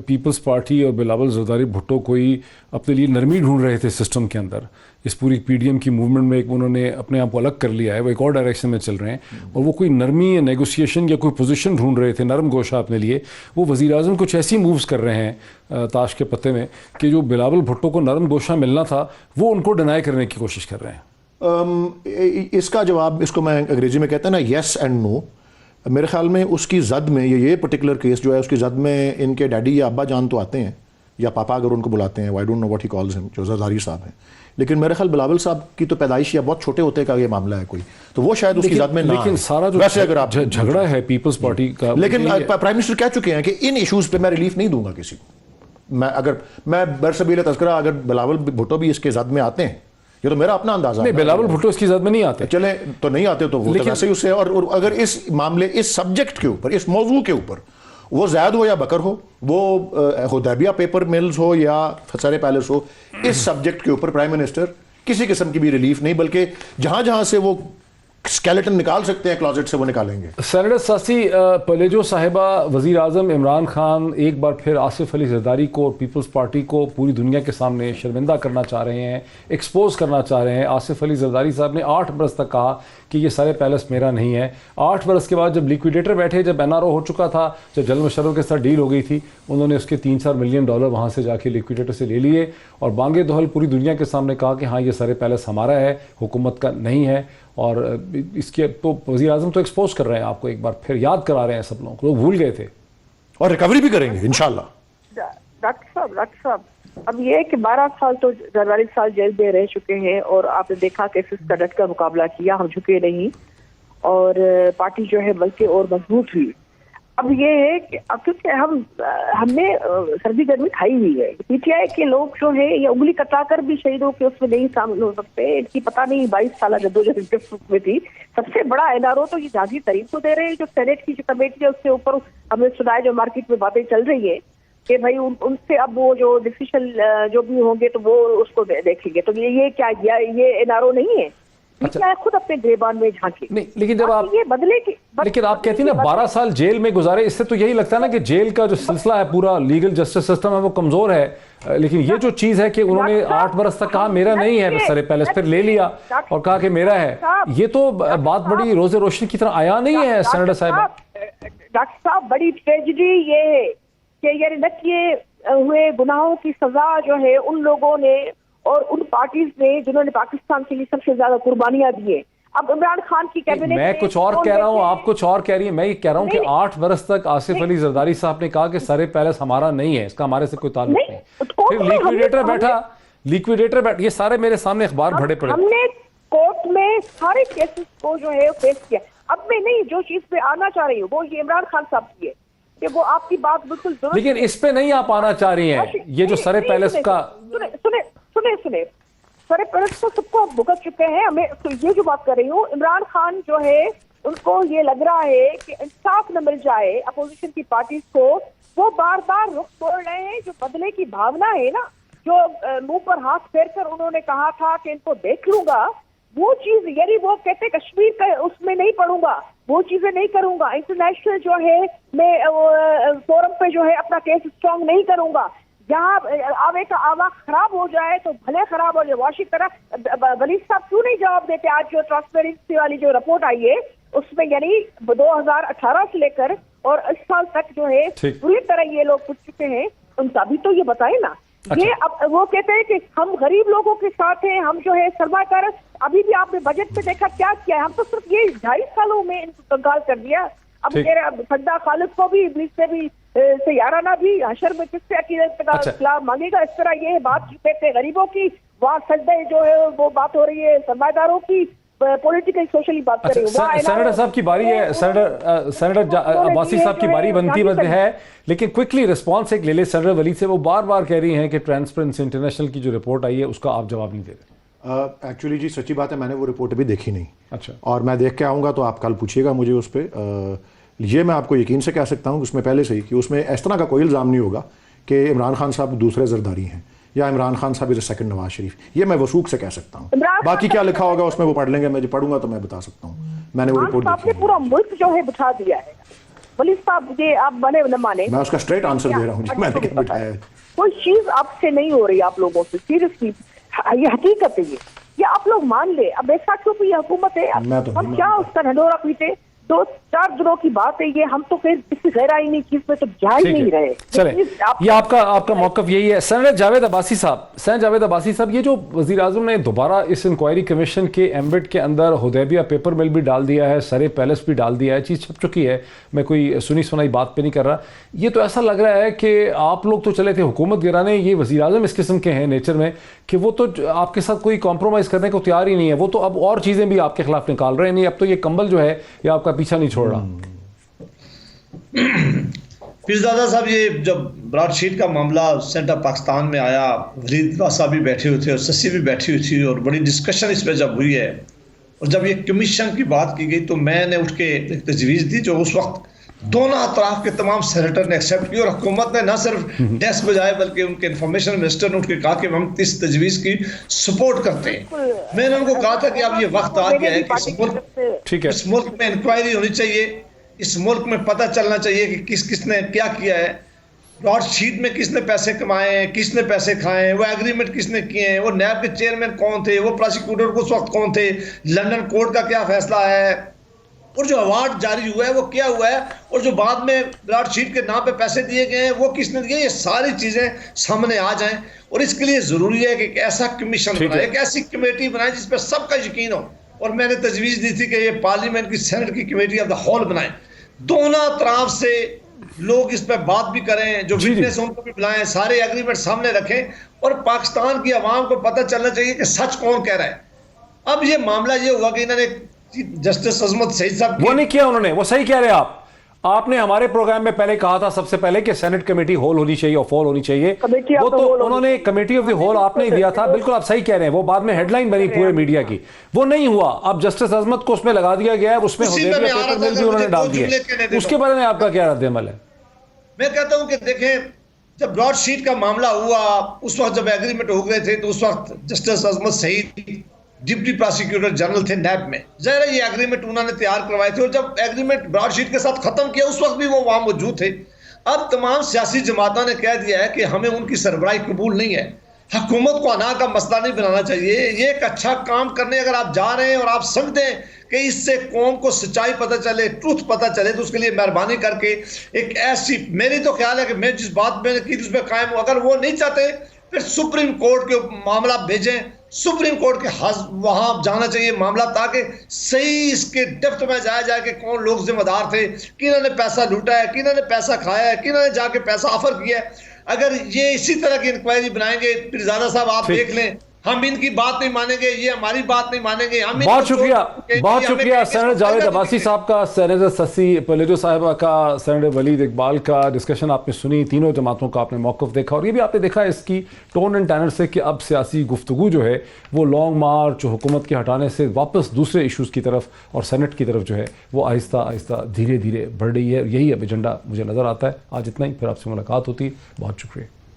पीपल्स पार्टी और बिलावल जरदारी भुट्टो कोई अपने लिए नरमी ढूंढ रहे थे सिस्टम के अंदर, इस पूरी PDM की मूवमेंट में एक उन्होंने अपने आप को अलग कर लिया है, वो एक और डायरेक्शन में चल रहे हैं, और वो कोई नरमी या नेगोशिएशन या कोई पोजीशन ढूंढ रहे थे, नरम गोशा अपने लिए, वो वज़ीर आज़म कुछ ऐसी मूव्स कर रहे हैं ताश के पत्ते में कि जो बिलावल भुट्टो को नरम गोशा मिलना था वो उनको डिनाई करने की कोशिश कर रहे हैं। इसका जवाब, इसको मैं अंग्रेजी में कहते हैं ना येस एंड नो, मेरे ख्याल में उसकी जद में ये पर्टिकुलर केस जो है उसकी जद में इनके डैडी या अब्बा जान तो आते हैं या पापा अगर उनको बुलाते हैं, I don't know what he calls him, जो जरदारी साहब हैं, लेकिन मेरे ख्याल बिलावल साहब की तो पैदाइश या बहुत छोटे होते का ये मामला है कोई, तो वो शायद उसकी ज़ात में ना लेकिन है। सारा जो वैसे अगर आप झगड़ा है पीपल्स पार्टी का, लेकिन प्राइम मिनिस्टर कह चुके हैं कि इन इश्यूज पे मैं रिलीफ नहीं दूंगा किसी को। मैं बरसबील तस्करा अगर बिलावल भुट्टो भी इसके ज़द में आते हैं, ये तो मेरा अपना अंदाजा नहीं, बिलावल भुट्टो इसकी ज़द में नहीं आते, चले तो नहीं आते तो वो तो वैसे ही उससे, और अगर इस मामले, इस सब्जेक्ट के ऊपर, इस मौजू के ऊपर, वो ज़ैद हो या बकर हो, वो हुदैबिया पेपर मिल्स हो या फसारे पैलेस हो, इस सब्जेक्ट के ऊपर प्राइम मिनिस्टर किसी किस्म की भी रिलीफ नहीं, बल्कि जहां जहां से वो स्केलेटन निकाल सकते हैं क्लॉजेट से वो निकालेंगे। सेनेटर सासी पलेजो साहिबा, वज़ीर आज़म इमरान खान एक बार फिर आसिफ अली जरदारी को और पीपल्स पार्टी को पूरी दुनिया के सामने शर्मिंदा करना चाह रहे हैं, एक्सपोज करना चाह रहे हैं। आसिफ अली जरदारी साहब ने 8 बरस तक कहा कि ये सारे पैलेस मेरा नहीं है। 8 बरस के बाद जब लिक्विडेटर बैठे, जब NRO हो चुका था, जब जनरल मुशर्रफ के साथ डील हो गई थी, उन्होंने उसके $3-4 मिलियन वहाँ से जाके लिक्विडेटर से ले लिए और बांगे दोहल पूरी दुनिया के सामने कहा कि हाँ, ये सारे पैलेस हमारा है, हुकूमत का नहीं है। और इसके तो वज़ीर आज़म तो एक्सपोज कर रहे हैं, आपको एक बार फिर याद करा रहे हैं सब लोगों को, लोग भूल गए थे और रिकवरी भी करेंगे इंशाल्लाह। डॉक्टर साहब अब ये है कि 12 साल तो जरदारी साहब जेल में रह चुके हैं और आपने देखा कैसे इसका डट का मुकाबला किया, हम झुके नहीं और पार्टी जो है बल्कि और मजबूत हुई। अब ये है कि अब क्योंकि हमने सर्दी गर्मी खाई हुई है, PTI के लोग जो है ये उंगली कटाकर भी शहीदों के उसमें नहीं शामिल हो सकते। इनकी पता नहीं 22 साल जद्दोजहद में थी। सबसे बड़ा NRO तो ये जहांगीर तरीन को दे रहे हैं, जो सेनेट की जो कमेटी है उसके ऊपर हमने सुना है, जो मार्केट में बातें चल रही है कि भाई उनसे अब वो जो डिसीजन जो भी होंगे तो वो उसको देखेंगे। तो ये क्या ये NRO नहीं है, अच्छा। क्या खुद अपने गिरबान में झांके नहीं, लेकिन जब आप ये बदले की लेकिन आप कहती हैं ना 12 साल जेल में गुजारे, इससे तो यही लगता है ना कि जेल का जो सिलसिला है, पूरा लीगल जस्टिस सिस्टम है, वो कमजोर है। लेकिन ये जो चीज है कि उन्होंने 8 बरस तक कहा मेरा नहीं है सारे पैलेस, फिर ले लिया और कहा कि मेरा है, ये तो बात बड़ी रोजे रोशनी की तरह आया नहीं है सेनेटर साहब। डॉक्टर साहब बड़ी ट्रेजेडी ये है कि ये न किए हुए गुनाहों की सजा जो है उन लोगों ने और उन पार्टीज ने जिन्होंने पाकिस्तान के लिए सबसे ज्यादा कुर्बानियां दी है। अब इमरान खान की कैबिनेट, मैं कुछ और कह रहा हूं, आप कुछ और कह रही है। मैं ये कह रहा हूं कि 8 बरस तक आसिफ अली जरदारी साहब ने कहा कि सारे पैलेस हमारा नहीं है, इसका हमारे से कोई ताल्लुक नहीं। फिर लिक्विडेटर बैठा, ये सारे मेरे सामने अखबार भरे पड़े। हमने कोर्ट में सारे केसेस को जो है फेस किया। अब मैं नहीं जो चीज पे आना चाह रही हूँ वो ये इमरान खान साहब की है कि वो आपकी बात बिल्कुल दुरुस्त, लेकिन इस पे नहीं आप आना चाह रही हैं। ये जो सारे पैलेस का सुने सारे पैलेस को सबको भुगत चुके हैं। हमें तो ये जो बात कर रही हूँ, इमरान खान जो है उनको ये लग रहा है कि इंसाफ न मिल जाए अपोजिशन की पार्टीज को, वो बार बार रुख तोड़ रहे हैं। जो बदले की भावना है ना, जो मुंह पर हाथ फेर कर उन्होंने कहा था कि इनको देख लूंगा, वो चीज यानी वो कहते कश्मीर का उसमें नहीं पढ़ूंगा, वो चीजें नहीं करूंगा, इंटरनेशनल जो है मैं फोरम पे जो है अपना केस स्ट्रॉन्ग नहीं करूंगा, जहाँ आवे का आवाज खराब हो जाए तो भले खराब हो जाए। वाशी तरह वलीद साहब क्यों नहीं जवाब देते? आज जो ट्रांसपेरेंसी वाली जो रिपोर्ट आई है उसमें यानी 2018 से लेकर और इस साल तक जो है पूरी तरह ये लोग पूछ चुके हैं, उनका भी तो ये बताए ना। अच्छा। ये अब वो कहते हैं कि हम गरीब लोगों के साथ हैं, हम जो है सरमाकार। अभी भी आपने बजट में देखा क्या किया है, हम तो सिर्फ ये 2.5 सालों में इनको कंगाल कर दिया। अब मेरा फड्डा खालिद को भी इब्लीस से भी सयाराना भी हशर में किससे अकीदत का खिलाफ मांगेगा। इस तरह ये बात कहते गरीबों की, वहाँ सजदे जो है वो बात हो रही है सरमादारों की, पॉलिटिकल सोशली बात कर रही हूँ। सेनेटर साहब की बारी है, सेनेटर अब्बासी साहब की बारी बनती है, लेकिन क्विकली रिस्पॉन्स एक ले ले सेनेटर वलीद से। वो बार बार कह रही हैं कि ट्रांसपेरेंसी इंटरनेशनल की जो रिपोर्ट आई है उसका आप जवाब नहीं दे रहे। एक्चुअली जी सच्ची बात है, मैंने वो रिपोर्ट अभी देखी नहीं। अच्छा। और मैं देख के आऊँगा तो आप कल पूछिएगा मुझे उस पर। ये मैं आपको यकीन से कह सकता हूँ उसमें पहले से ही कि उसमें इस तरह का कोई इल्ज़ाम नहीं होगा कि इमरान खान साहब दूसरे जरदारी हैं या इमरान खान साहब इज सेकंड नवाज शरीफ। ये मैं वसूख से कह सकता हूँ। बाकी क्या लिखा होगा उसमें वो पढ़ लेंगे, मैं पढ़ूंगा तो मैं बता सकता हूँ। मैंने वो रिपोर्ट देखी है। पूरा मुल्क जो है बिठा दिया है वलीद साहब, ये आप बने न माने, मैं उसका स्ट्रेट आंसर दे रहा हूँ। मैंने क्या बिठाया है? कोई चीज आपसे नहीं हो रही आप लोगों से, सीरियसली ये हकीकत है। ये आप लोग मान ले। अब बैसाखियों की हुकूमत है, हम क्या उसका ढंढोरा पीटे? 2-4 दिनों की बात है ये, हम तो फिर किसी गैर आईनी चीज में तो जा ही नहीं रहे। चले, ये आपका मौकफ यही है। सेनेटर जावेद अब्बासी साहब, ये जो वज़ीर आज़म ने दोबारा इस इंक्वायरी कमीशन के एम्बेड के अंदर हुदैबिया पेपर मिल भी डाल दिया है, सरे पैलेस भी डाल दिया है, चीज़ छप चुकी है, मैं कोई सुनी सुनाई बात पे नहीं कर रहा। ये तो ऐसा लग रहा है कि आप लोग तो चले थे हुकूमत गिराने, ये वज़ीर आज़म इस किस्म के हैं नेचर में कि वो तो आपके साथ कोई कॉम्प्रोमाइज़ करने को तैयार ही नहीं है। वो तो अब और चीज़ें भी आपके खिलाफ निकाल रहे हैं। नहीं, अब तो ये कंबल जो है ये आपका पीछा नहीं छोड़ रहा। पीरजादा साहब, ये जब ब्रॉडशीट का मामला सेंटर पाकिस्तान में आया, वलीद साहब भी बैठे हुए थे और ससी भी बैठी हुई थी और बड़ी डिस्कशन इस पर जब हुई है और जब ये कमीशन की बात की गई तो मैंने उठ के एक तजवीज़ दी जो उस वक्त दोनों अतराफ के तमाम सेनेटर ने एक्सेप्ट की और हुकूमत ने ना सिर्फ डेस्क बजाए बल्कि उनके इंफॉर्मेशन मिनिस्टर ने उठ के कहा कि हम इस तजवीज़ की सपोर्ट करते हैं। मैंने उनको कहा था कि अब ये वक्त आ गया है कि इस मुल्क में इंक्वायरी होनी चाहिए, इस मुल्क में पता चलना चाहिए कि किसने क्या किया है, ब्रॉडशीट में किसने पैसे कमाए हैं, किसने पैसे खाए हैं, वो एग्रीमेंट किसने किए हैं, वो नैब के चेयरमैन कौन थे, वो प्रोसिक्यूटर उस वक्त कौन थे, लंदन कोर्ट का क्या फैसला है और जो अवार्ड जारी हुआ है वो क्या हुआ है और जो बाद में ब्रॉडशीट के नाम पे पैसे दिए गए हैं वो किसने दिए। ये सारी चीज़ें सामने आ जाएं और इसके लिए ज़रूरी है कि एक ऐसा कमीशन बनाए, एक ऐसी कमेटी बनाए जिस पर सबका यकीन हो। और मैंने तजवीज़ दी थी कि ये पार्लियामेंट की सेनेट की कमेटी ऑफ द हॉल बनाए, दोनों तरफ से लोग इस पर बात भी करें, जो विटनेस उनको भी बुलाएं, सारे एग्रीमेंट सामने रखें और पाकिस्तान की आवाम को पता चलना चाहिए कि सच कौन कह रहा है। अब ये मामला ये हुआ कि इन्होंने जस्टिस अजमत सईद साहब वो नहीं किया उन्होंने, वो सही कह रहे हैं आपने हमारे प्रोग्राम में पहले कहा था सबसे पहले कि सेनेट कमेटी होल होनी चाहिए और फॉल होनी चाहिए, वो तो उन्होंने कमेटी ऑफ द होल आपने दिया था। बिल्कुल आप सही कह रहे हैं, वो बाद में हेडलाइन बनी पूरे मीडिया की, वो नहीं हुआ। अब जस्टिस अजमत को उसमें लगा दिया गया है, उसमें हुदैबिया पेपर मिल भी उन्होंने डाल दिया। उसके बारे में आपका क्या रद्द-ए-अमल है? मैं कहता हूं कि देखें, जब ब्रॉडशीट का मामला हुआ उस वक्त जब एग्रीमेंट हो गए थे तो उस वक्त जस्टिस अजमत सईद डिप्टी प्रोसिक्यूटर जनरल थे नैब में, ज़ाहिर है ये एग्रीमेंट उन्होंने तैयार करवाए थे और जब एग्रीमेंट ब्रॉडशीट के साथ खत्म किया उस वक्त भी वो वहां मौजूद थे। अब तमाम सियासी जमातों ने कह दिया है कि हमें उनकी सरबराही कबूल नहीं है, हुकूमत को अना का मसला नहीं बनाना चाहिए। ये एक अच्छा काम करने अगर आप जा रहे हैं और आप समझते हैं कि इससे कौम को सच्चाई पता चले, ट्रूथ पता चले, तो उसके लिए मेहरबानी करके एक ऐसी, मेरी तो ख्याल है कि मैं जिस बात मैंने की उस पर कायम हूँ। अगर वो नहीं चाहते फिर सुप्रीम कोर्ट के मामला भेजें, सुप्रीम कोर्ट के वहां जाना चाहिए मामला, ताकि सही इसके डेप्थ में जाया जाए कि कौन लोग जिम्मेदार थे, किन्होंने पैसा लूटा है, किन्होंने पैसा खाया है, किन्होंने जाके पैसा ऑफर किया है। अगर ये इसी तरह की इंक्वायरी बनाएंगे, पीरजादा साहब आप देख लें, हम इनकी बात नहीं मानेंगे, ये हमारी बात नहीं मानेंगे। हम बहुत शुक्रिया सेनेटर जावेद अब्बासी साहब का, सेनेटर ससी पलेटो साहिबा का, सेनेटर वलीद इकबाल का। डिस्कशन आपने सुनी, तीनों जमातों का आपने मौक़िफ़ देखा और ये भी आपने देखा इसकी टोन एंड टैनर से कि अब सियासी गुफ्तगू जो है वो लॉन्ग मार्च हुकूमत के हटाने से वापस दूसरे इशूज़ की तरफ और सेनेट की तरफ जो है वो आहिस्ता आहिस्ता धीरे धीरे बढ़ रही है। यही अब एजेंडा मुझे नज़र आता है। आज इतना ही, फिर आपसे मुलाकात होती है। बहुत शुक्रिया।